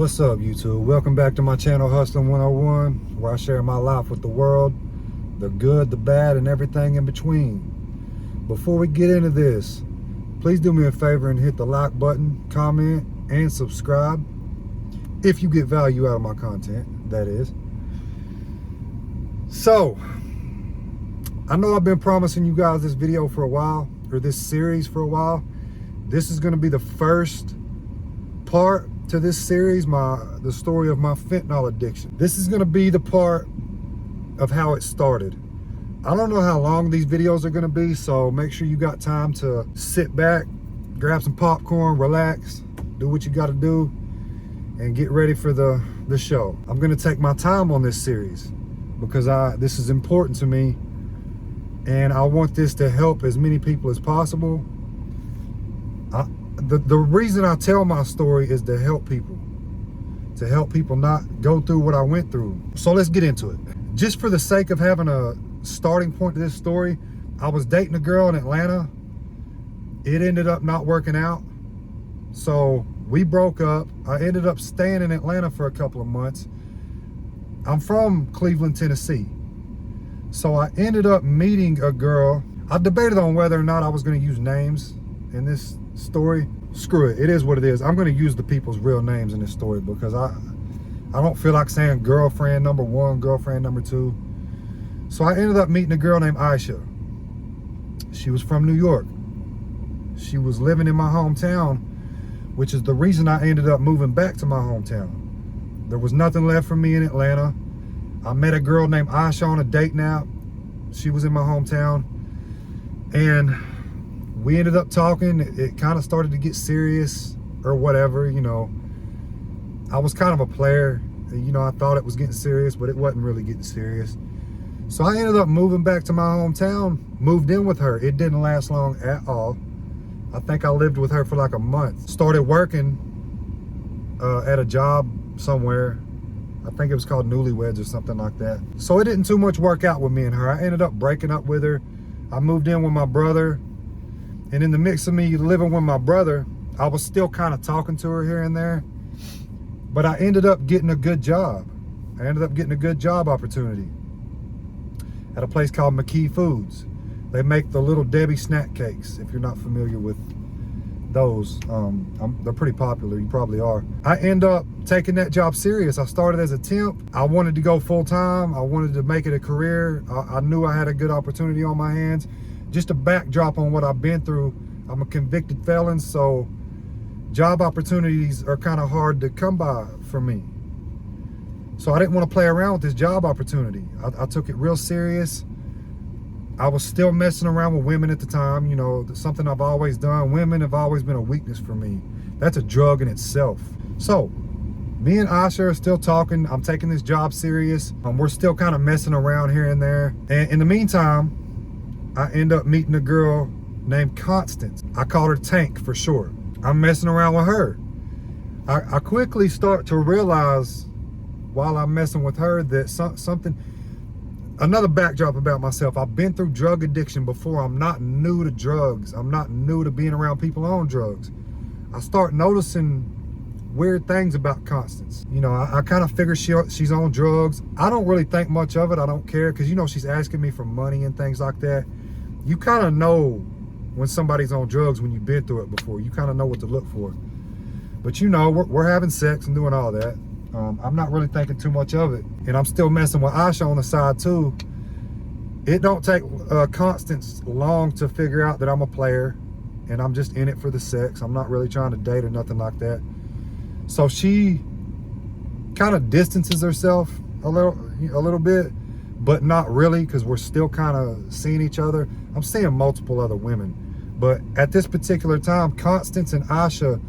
What's up, YouTube? Welcome back to my channel, Hustling 101, where I share my life with the world, the good, the bad, and everything in between. Before we get into this, please do me a favor and hit the like button, comment, and subscribe if you get value out of my content, that is. So, I know I've been promising you guys this video for a while, or this series for a while. This is going to be the first part to this series, the story of my fentanyl addiction. This is going to be the part of how it started. I don't know how long these videos are going to be, so make sure you got time to sit back, grab some popcorn, relax, do what you got to do, and get ready for the show. I'm going to take my time on this series because this is important to me, and I want this to help as many people as possible. The reason I tell my story is to help people not go through what I went through. So let's get into it. Just for the sake of having a starting point to this story, I was dating a girl in Atlanta. It ended up not working out, so we broke up. I ended up staying in Atlanta for a couple of months. I'm from Cleveland, Tennessee, so I ended up meeting a girl. I debated on whether or not I was going to use names in this story. Screw it, it is what it is. I'm going to use the people's real names in this story because I don't feel like saying girlfriend number one, girlfriend number two. So I ended up meeting a girl named Aisha. She was from New York. She was living in my hometown, which is the reason I ended up moving back to my hometown. There was nothing left for me in Atlanta. I met a girl named Aisha on a dating app. She was in my hometown, and we ended up talking. It kind of started to get serious or whatever, you know. I was kind of a player, you know. I thought it was getting serious, but it wasn't really getting serious. So I ended up moving back to my hometown, moved in with her. It didn't last long at all. I think I lived with her for like a month. Started working at a job somewhere. I think it was called Newlyweds or something like that. So it didn't too much work out with me and her. I ended up breaking up with her. I moved in with my brother. And in the mix of me living with my brother, I was still kind of talking to her here and there. But I ended up getting a good job. I ended up getting a good job opportunity at a place called McKee Foods. They make the Little Debbie snack cakes, if you're not familiar with those. They're pretty popular, you probably are. I end up taking that job serious. I started as a temp. I wanted to go full time. I wanted to make it a career. I knew I had a good opportunity on my hands. Just a backdrop on what I've been through. I'm a convicted felon, so job opportunities are kind of hard to come by for me. So I didn't want to play around with this job opportunity. I took it real serious. I was still messing around with women at the time. You know, something I've always done. Women have always been a weakness for me. That's a drug in itself. So me and Asha are still talking. I'm taking this job serious. We're still kind of messing around here and there. And in the meantime, I end up meeting a girl named Constance. I call her Tank for short. I'm messing around with her. I quickly start to realize while I'm messing with her that another backdrop about myself. I've been through drug addiction before. I'm not new to drugs. I'm not new to being around people on drugs. I start noticing weird things about Constance. You know, I kind of figure she's on drugs. I don't really think much of it. I don't care because, you know, she's asking me for money and things like that. You kind of know when somebody's on drugs when you've been through it before. You kind of know what to look for. But, you know, we're having sex and doing all that. I'm not really thinking too much of it. And I'm still messing with Asha on the side too. It don't take Constance long to figure out that I'm a player and I'm just in it for the sex. I'm not really trying to date or nothing like that. So she kind of distances herself a little bit, but not really, because we're still kind of seeing each other. I'm seeing multiple other women, but at this particular time, Constance and Asha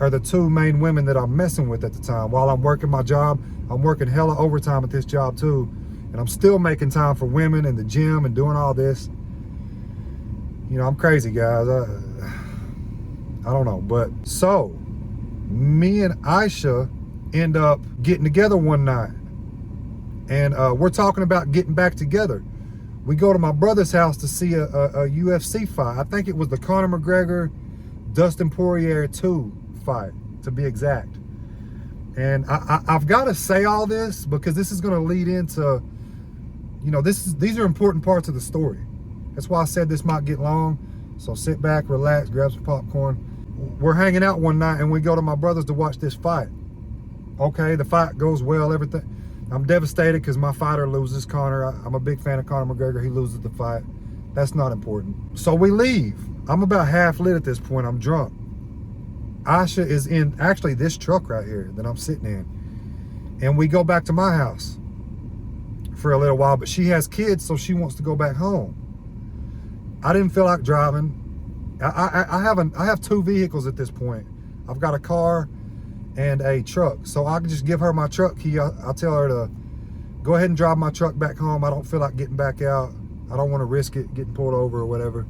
are the two main women that I'm messing with at the time. While I'm working my job, I'm working hella overtime at this job too, and I'm still making time for women and the gym and doing all this. You know, I'm crazy, guys. I don't know, but so me and Aisha end up getting together one night, and we're talking about getting back together. We go to my brother's house to see a UFC fight. I think it was the Conor McGregor, Dustin Poirier 2 fight, to be exact. And I've got to say all this because this is going to lead into, these are important parts of the story. That's why I said this might get long. So sit back, relax, grab some popcorn. We're hanging out one night and we go to my brother's to watch this fight. Okay, the fight goes well, everything. I'm devastated because my fighter loses, Conor. I'm a big fan of Conor McGregor. He loses the fight. That's not important. So we leave. I'm about half lit at this point. I'm drunk. Aisha is in actually this truck right here that I'm sitting in. And we go back to my house for a little while, but she has kids, so she wants to go back home. I didn't feel like driving. I have two vehicles at this point. I've got a car and a truck. So I can just give her my truck key. I'll tell her to go ahead and drive my truck back home. I don't feel like getting back out. I don't want to risk it getting pulled over or whatever.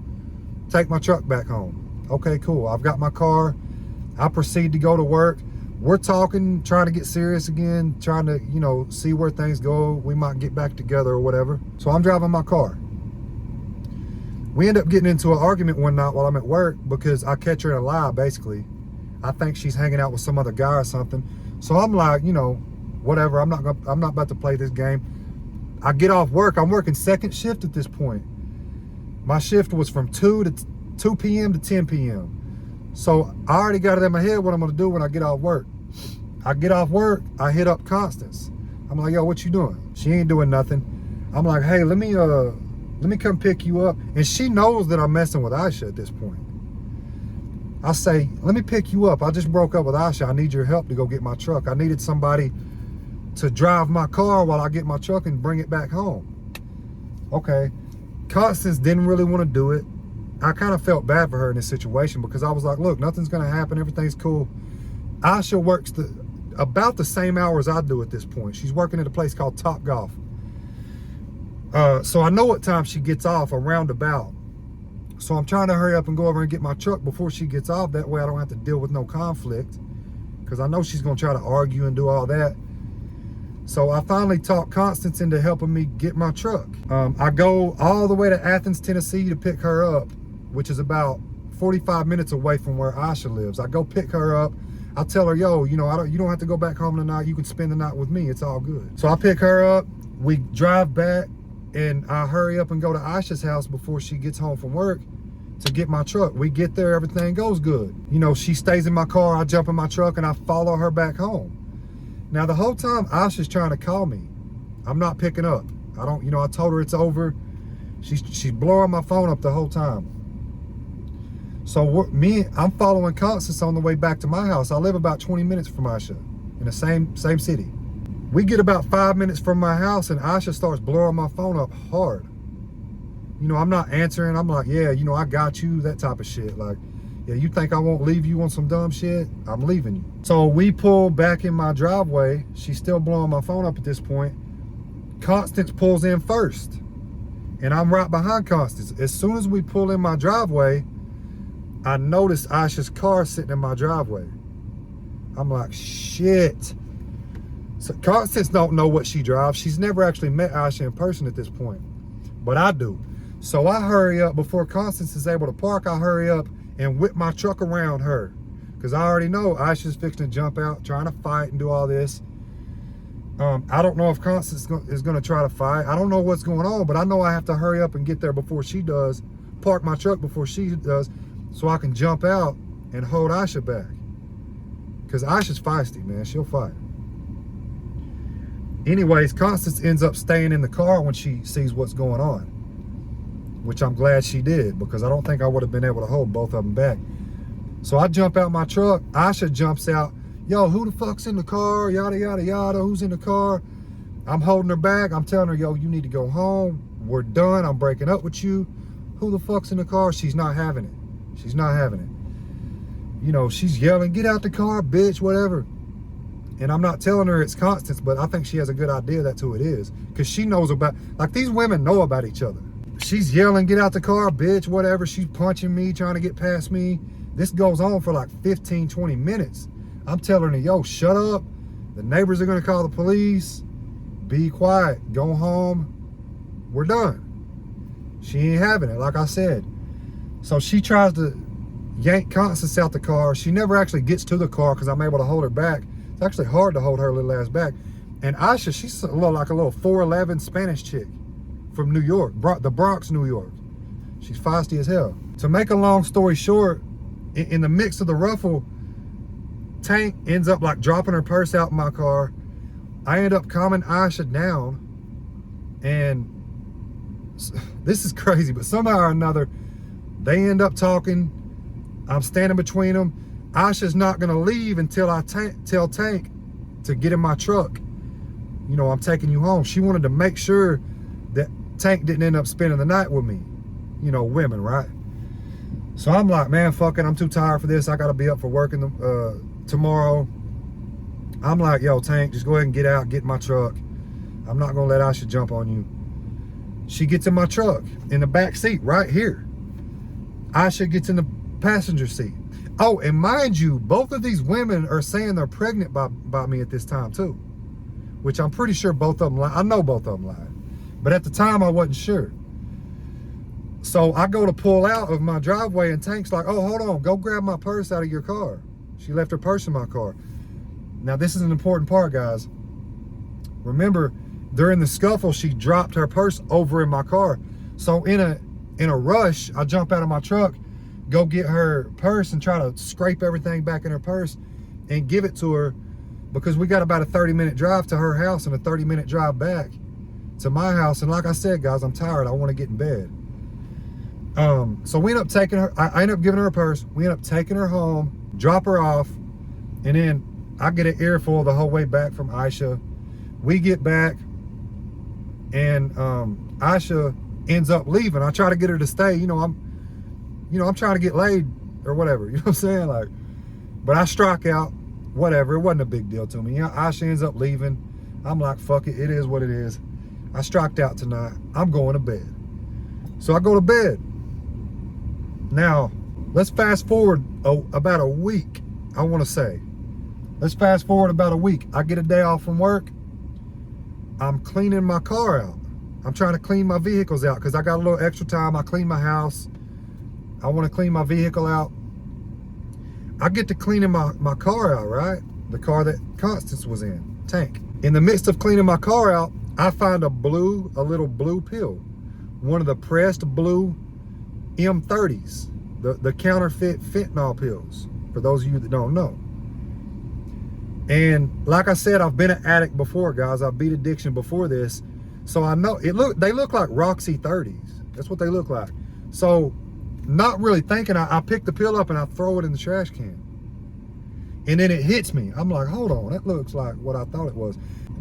Take my truck back home. Okay, cool. I've got my car. I proceed to go to work. We're talking, trying to get serious again, trying to, see where things go. We might get back together or whatever. So I'm driving my car. We end up getting into an argument one night while I'm at work because I catch her in a lie, basically. I think she's hanging out with some other guy or something. So I'm like, whatever. I'm not about to play this game. I get off work. I'm working second shift at this point. My shift was from 2 p.m. to 10 p.m. So I already got it in my head what I'm gonna do when I get off work. I get off work, I hit up Constance. I'm like, yo, what you doing? She ain't doing nothing. I'm like, hey, let me come pick you up. And she knows that I'm messing with Aisha at this point. I say, let me pick you up. I just broke up with Aisha. I need your help to go get my truck. I needed somebody to drive my car while I get my truck and bring it back home. Okay. Constance didn't really want to do it. I kind of felt bad for her in this situation because I was like, look, nothing's going to happen. Everything's cool. Aisha works about the same hours I do at this point. She's working at a place called Top Golf. So I know what time she gets off, around about. So I'm trying to hurry up and go over and get my truck before she gets off. That way I don't have to deal with no conflict because I know she's going to try to argue and do all that. So I finally talked Constance into helping me get my truck. I go all the way to Athens, Tennessee to pick her up, which is about 45 minutes away from where Aisha lives. I go pick her up. I tell her, yo, you don't have to go back home tonight. You can spend the night with me. It's all good. So I pick her up. We drive back and I hurry up and go to Aisha's house before she gets home from work to get my truck. We get there, everything goes good. She stays in my car. I jump in my truck and I follow her back home. Now the whole time Aisha's trying to call me. I'm not picking up. I told her it's over. She's blowing my phone up the whole time. So I'm following Constance on the way back to my house. I live about 20 minutes from Aisha in the same city. We get about 5 minutes from my house and Aisha starts blowing my phone up hard. I'm not answering. I'm like, yeah, I got you, that type of shit. Like, yeah, you think I won't leave you on some dumb shit? I'm leaving you. So we pull back in my driveway. She's still blowing my phone up at this point. Constance pulls in first and I'm right behind Constance. As soon as we pull in my driveway, I noticed Aisha's car sitting in my driveway. I'm like, shit. So Constance don't know what she drives. She's never actually met Aisha in person at this point, but I do. So I hurry up before Constance is able to park. I hurry up and whip my truck around her because I already know Aisha's fixing to jump out, trying to fight and do all this. I don't know if Constance is going to try to fight. I don't know what's going on, but I know I have to hurry up and get there before she does, park my truck before she does, so I can jump out and hold Aisha back. Because Aisha's feisty, man. She'll fight. Anyways, Constance ends up staying in the car when she sees what's going on, which I'm glad she did because I don't think I would have been able to hold both of them back. So I jump out my truck. Aisha jumps out. Yo, who the fuck's in the car? Yada, yada, yada. Who's in the car? I'm holding her back. I'm telling her, yo, you need to go home. We're done. I'm breaking up with you. Who the fuck's in the car? She's not having it. She's not having it. She's yelling, get out the car, bitch, whatever. And I'm not telling her it's Constance, but I think she has a good idea that's who it is. Because she knows about, like, these women know about each other. She's yelling, get out the car, bitch, whatever. She's punching me, trying to get past me. This goes on for like 15, 20 minutes. I'm telling her, yo, shut up. The neighbors are going to call the police. Be quiet. Go home. We're done. She ain't having it, like I said. So she tries to yank Constance out the car. She never actually gets to the car because I'm able to hold her back. It's actually hard to hold her little ass back. And Aisha, she's like a little 4'11" Spanish chick from New York, the Bronx, New York. She's feisty as hell. To make a long story short, in the mix of the ruffle, Tank ends up like dropping her purse out in my car. I end up calming Aisha down, and this is crazy, but somehow or another, they end up talking. I'm standing between them. Aisha's not gonna leave until I tell Tank to get in my truck. You know, I'm taking you home. She wanted to make sure that Tank didn't end up spending the night with me. You know, women, right? So I'm like, man, fuck it. I'm too tired for this. I gotta be up for work tomorrow. I'm like, yo, Tank, just go ahead and get out, get in my truck. I'm not gonna let Aisha jump on you. She gets in my truck, in the back seat, right here. Aisha gets in the passenger seat. Oh, and mind you, both of these women are saying they're pregnant by me at this time too, which I'm pretty sure both of them lied. I know both of them lied, but at the time I wasn't sure. So I go to pull out of my driveway, and Tank's like, oh, hold on, go grab my purse out of your car. She left her purse in my car. Now this is an important part, guys. Remember, during the scuffle, she dropped her purse over in my car. So in a rush, I jump out of my truck, go get her purse and try to scrape everything back in her purse and give it to her, because we got about a 30-minute drive to her house and a 30-minute drive back to my house. And like I said, guys, I'm tired. I want to get in bed. So we end up taking her, I end up giving her a purse. We end up taking her home, drop her off, and then I get an earful the whole way back from Aisha. We get back, and Aisha ends up leaving. I try to get her to stay. I'm trying to get laid or whatever. You know what I'm saying? Like, but I strike out. Whatever. It wasn't a big deal to me. Aisha ends up leaving. I'm like, fuck it. It is what it is. I striked out tonight. I'm going to bed. So I go to bed. Now, let's fast forward about a week, I want to say. Let's fast forward about a week. I get a day off from work. I'm cleaning my car out. I'm trying to clean my vehicles out because I got a little extra time. I clean my house. I want to clean my vehicle out. I get to cleaning my car out, right? The car that Constance was in, Tank. In the midst of cleaning my car out, I find a little blue pill. One of the pressed blue M30s, the counterfeit fentanyl pills, for those of you that don't know. And like I said, I've been an addict before, guys. I beat addiction before this. So I know they look like Roxy 30s. That's what they look like. So not really thinking, I pick the pill up and I throw it in the trash can. And then it hits me. I'm like, hold on, that looks like what I thought it was.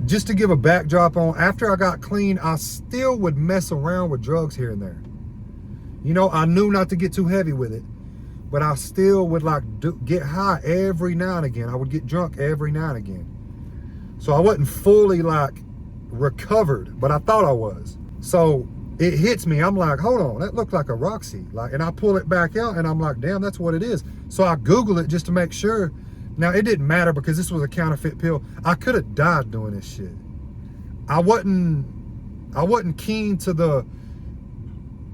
Just to give a backdrop on, after I got clean, I still would mess around with drugs here and there. You know, I knew not to get too heavy with it, but I still would get high every now and again. I would get drunk every now and again. So I wasn't fully recovered, but I thought I was. So it hits me. I'm like, hold on, that looked like a Roxy. And I pull it back out and I'm like, damn, that's what it is. So I Google it just to make sure. Now it didn't matter because this was a counterfeit pill. I could have died doing this shit. I wasn't keen to the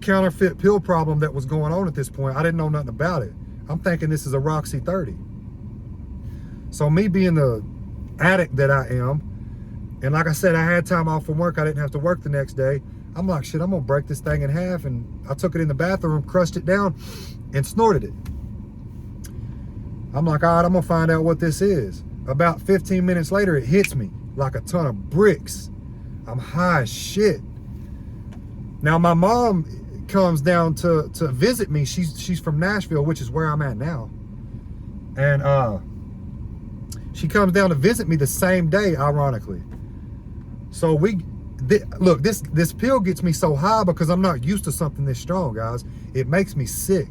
counterfeit pill problem that was going on at this point. I didn't know nothing about it. I'm thinking this is a Roxy 30. So me being the addict that I am, and like I said, I had time off from work. I didn't have to work the next day. I'm like, shit, I'm gonna break this thing in half. And I took it in the bathroom, crushed it down, and snorted it. I'm like, all right, I'm gonna find out what this is. About 15 minutes later, it hits me like a ton of bricks. I'm high as shit. Now my mom comes down to visit me. She's from Nashville, which is where I'm at now. And she comes down to visit me the same day, ironically. So look, this pill gets me so high because I'm not used to something this strong, guys. It makes me sick.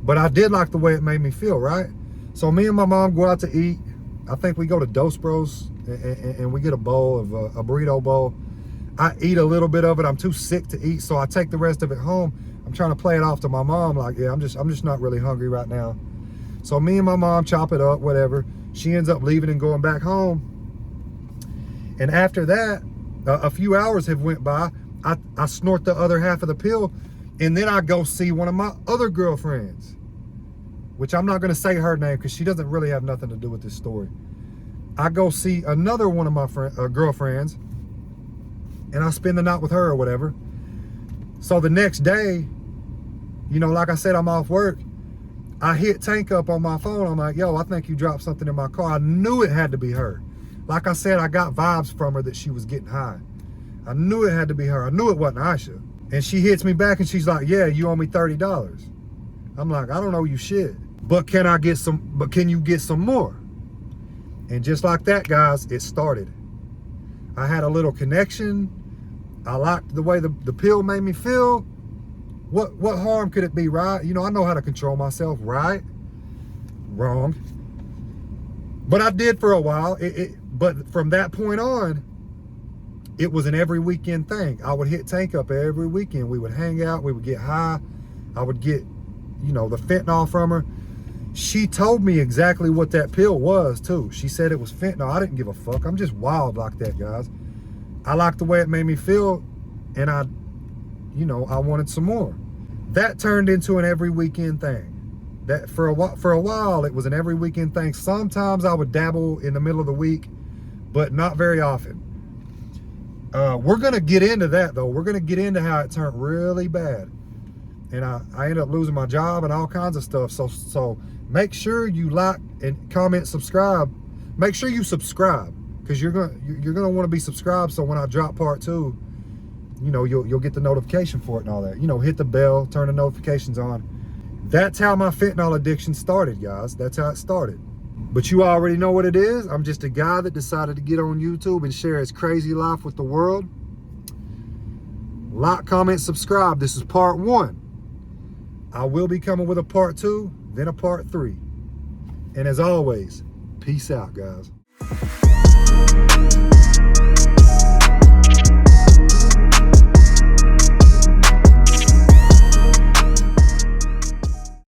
But I did like the way it made me feel, right? So me and my mom go out to eat. I think we go to Dos Bros and we get a bowl of a burrito bowl. I eat a little bit of it. I'm too sick to eat, so I take the rest of it home. I'm trying to play it off to my mom, like, yeah, I'm just not really hungry right now. So me and my mom chop it up, whatever. She ends up leaving and going back home. And after that, a few hours have went by. I snort the other half of the pill, and then I go see one of my other girlfriends, which I'm not going to say her name because she doesn't really have nothing to do with this story. I go see another one of my girlfriends, and I spend the night with her or whatever. So the next day, you know, like I said, I'm off work. I hit Tank up on my phone. I'm like, yo, I think you dropped something in my car. I knew it had to be her. Like I said, I got vibes from her that she was getting high. I knew it had to be her. I knew it wasn't Aisha. And she hits me back and she's like, yeah, you owe me $30. I'm like, I don't owe you shit. But can you get some more? And just like that, guys, it started. I had a little connection. I liked the way the pill made me feel. What harm could it be, right? You know, I know how to control myself, right? Wrong. But I did for a while. But from that point on, it was an every weekend thing. I would hit Tank up every weekend. We would hang out. We would get high. I would get, you know, the fentanyl from her. She told me exactly what that pill was, too. She said it was fentanyl. I didn't give a fuck. I'm just wild like that, guys. I liked the way it made me feel, and I wanted some more. That turned into an every weekend thing. That for a while, it was an every weekend thing. Sometimes I would dabble in the middle of the week, but not very often. We're gonna get into that though. We're gonna get into how it turned really bad, and I ended up losing my job and all kinds of stuff. So make sure you like and comment, subscribe. Make sure you subscribe, because you're gonna want to be subscribed. So when I drop part 2, you know, you'll get the notification for it and all that. You know, hit the bell, turn the notifications on. That's how my fentanyl addiction started, guys. That's how it started. But you already know what it is. I'm just a guy that decided to get on YouTube and share his crazy life with the world. Like, comment, subscribe. This is part 1. I will be coming with a part 2, then a part 3. And as always, peace out, guys.